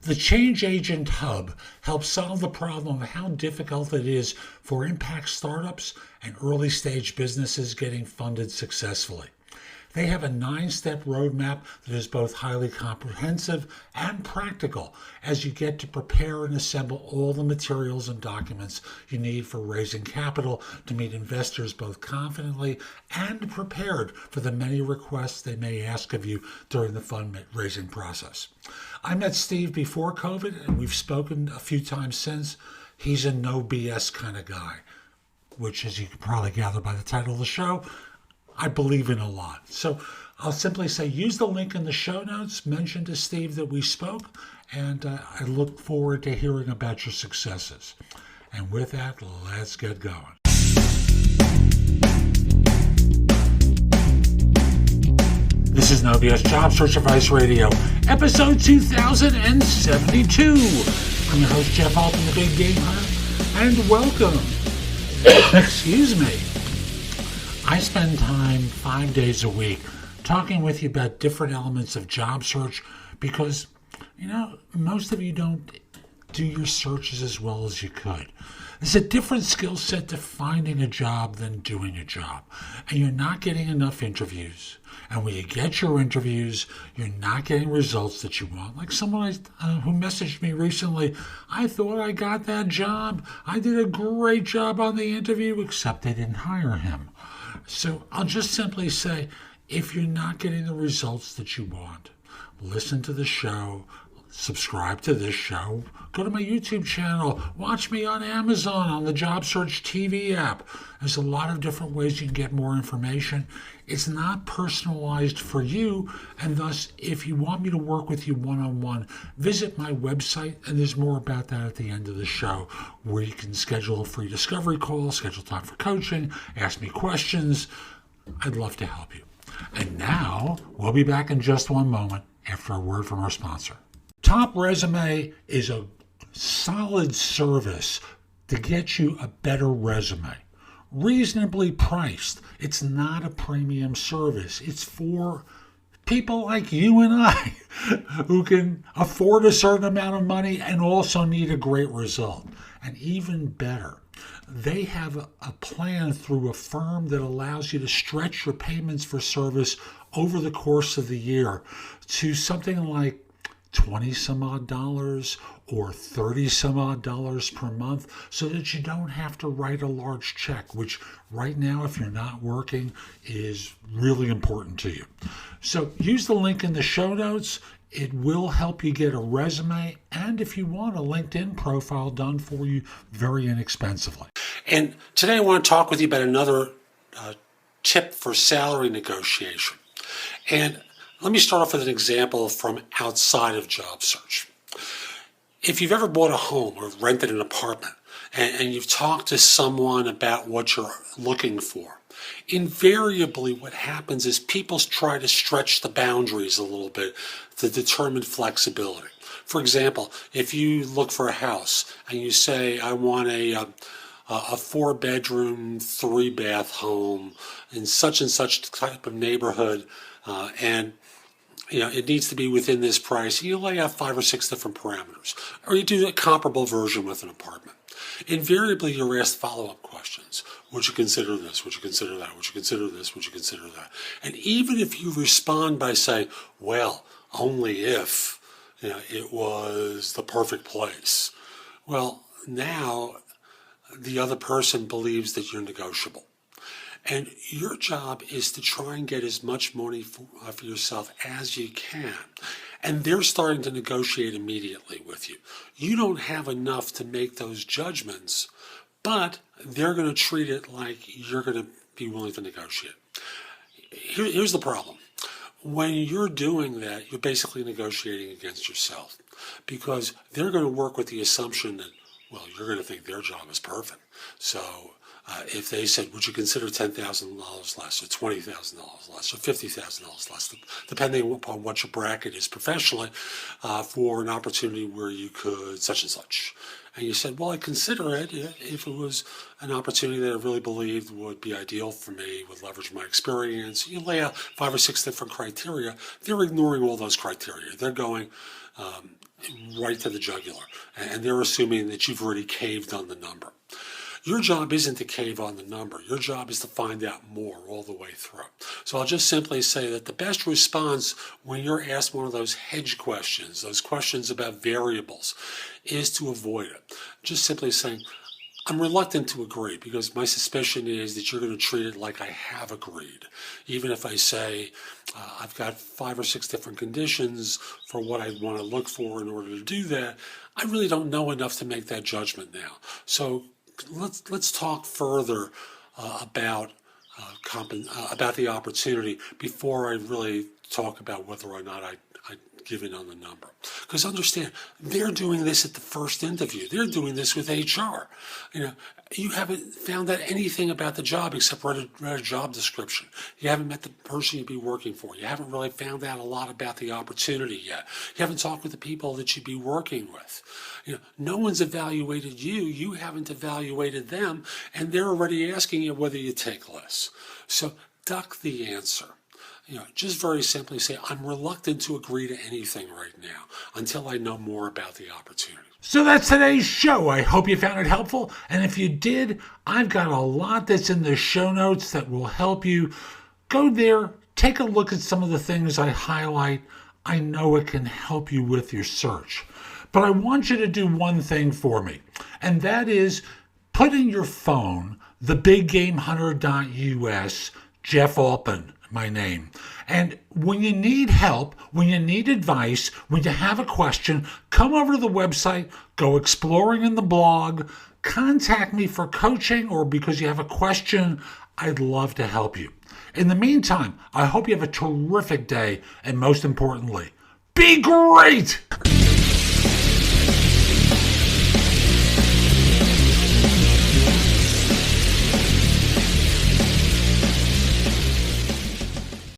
The Change Agent Hub helps solve the problem of how difficult it is for impact startups and early stage businesses getting funded successfully. They have a 9-step roadmap that is both highly comprehensive and practical as you get to prepare and assemble all the materials and documents you need for raising capital to meet investors both confidently and prepared for the many requests they may ask of you during the fundraising process. I met Steve before COVID, and we've spoken a few times since. He's a no BS kind of guy, which, as you can probably gather by the title of the show, I believe in a lot. So I'll simply say use the link in the show notes, mention to Steve that we spoke, and I look forward to hearing about your successes. And with that, let's get going. This is No BS Job Search Advice Radio, episode 2072. I'm your host, Jeff Altman, the Big Game Hunter, and welcome. Excuse me. I spend time 5 days a week talking with you about different elements of job search because, most of you don't do your searches as well as you could. There's a different skill set to finding a job than doing a job, and you're not getting enough interviews. And when you get your interviews, you're not getting results that you want. Like someone who messaged me recently, I thought I got that job. I did a great job on the interview, except they didn't hire him. So I'll just simply say, if you're not getting the results that you want, listen to the show, subscribe to this show, go to my YouTube channel, watch me on Amazon on the Job Search TV app. There's a lot of different ways you can get more information. It's not personalized for you, and thus, if you want me to work with you one-on-one, visit my website, and there's more about that at the end of the show, where you can schedule a free discovery call, schedule time for coaching, ask me questions. I'd love to help you. And now, we'll be back in just one moment after a word from our sponsor. Top Resume is a solid service to get you a better resume. Reasonably priced. It's not a premium service. It's for people like you and I who can afford a certain amount of money and also need a great result. And even better, they have a plan through a firm that allows you to stretch your payments for service over the course of the year to something like $20 some odd or $30 some odd per month, so that you don't have to write a large check, which right now, if you're not working, is really important to you. So use the link in the show notes. It will help you get a resume, and if you want, a LinkedIn profile done for you very inexpensively. And today I want to talk with you about another tip for salary negotiation. And let me start off with an example from outside of job search. If you've ever bought a home or rented an apartment and you've talked to someone about what you're looking for, invariably what happens is people try to stretch the boundaries a little bit to determine flexibility. For example, if you look for a house and you say, I want a 4-bedroom, 3-bath home in such and such type of neighborhood, and it needs to be within this price. You lay out 5 or 6 different parameters, or you do a comparable version with an apartment. Invariably, you're asked follow-up questions. Would you consider this? Would you consider that? Would you consider this? Would you consider that? And even if you respond by saying, well, only if it was the perfect place, well, now the other person believes that you're negotiable. And your job is to try and get as much money for yourself as you can. And they're starting to negotiate immediately with you. You don't have enough to make those judgments, but they're going to treat it like you're going to be willing to negotiate. Here's the problem. When you're doing that, you're basically negotiating against yourself, because they're going to work with the assumption that, well, you're going to think their job is perfect. So if they said, would you consider $10,000 less or $20,000 less or $50,000 less, depending upon what your bracket is professionally, for an opportunity where you could such and such. And you said, well, I'd consider it if it was an opportunity that I really believed would be ideal for me, would leverage my experience. You lay out 5 or 6 different criteria. They're ignoring all those criteria. They're going, right to the jugular. And they're assuming that you've already caved on the number. Your job isn't to cave on the number. Your job is to find out more all the way through. So I'll just simply say that the best response when you're asked one of those hedge questions, those questions about variables, is to avoid it. Just simply saying, I'm reluctant to agree because my suspicion is that you're going to treat it like I have agreed. Even if I say I've got 5 or 6 different conditions for what I want to look for in order to do that, I really don't know enough to make that judgment now. So let's talk further about the opportunity before I really talk about whether or not I give in on the number. Because understand, they're doing this at the first interview. They're doing this with HR. You haven't found out anything about the job except read a job description. You haven't met the person you'd be working for. You haven't really found out a lot about the opportunity yet. You haven't talked with the people that you'd be working with. No one's evaluated you. You haven't evaluated them, and they're already asking you whether you take less. So duck the answer. Just very simply say, I'm reluctant to agree to anything right now until I know more about the opportunity. So that's today's show. I hope you found it helpful. And if you did, I've got a lot that's in the show notes that will help you. Go there, take a look at some of the things I highlight. I know it can help you with your search. But I want you to do one thing for me, and that is put in your phone thebiggamehunter.us, Jeff Altman, my name. And when you need help, when you need advice, when you have a question, come over to the website, go exploring in the blog, contact me for coaching or because you have a question. I'd love to help you. In the meantime, I hope you have a terrific day, and most importantly, be great!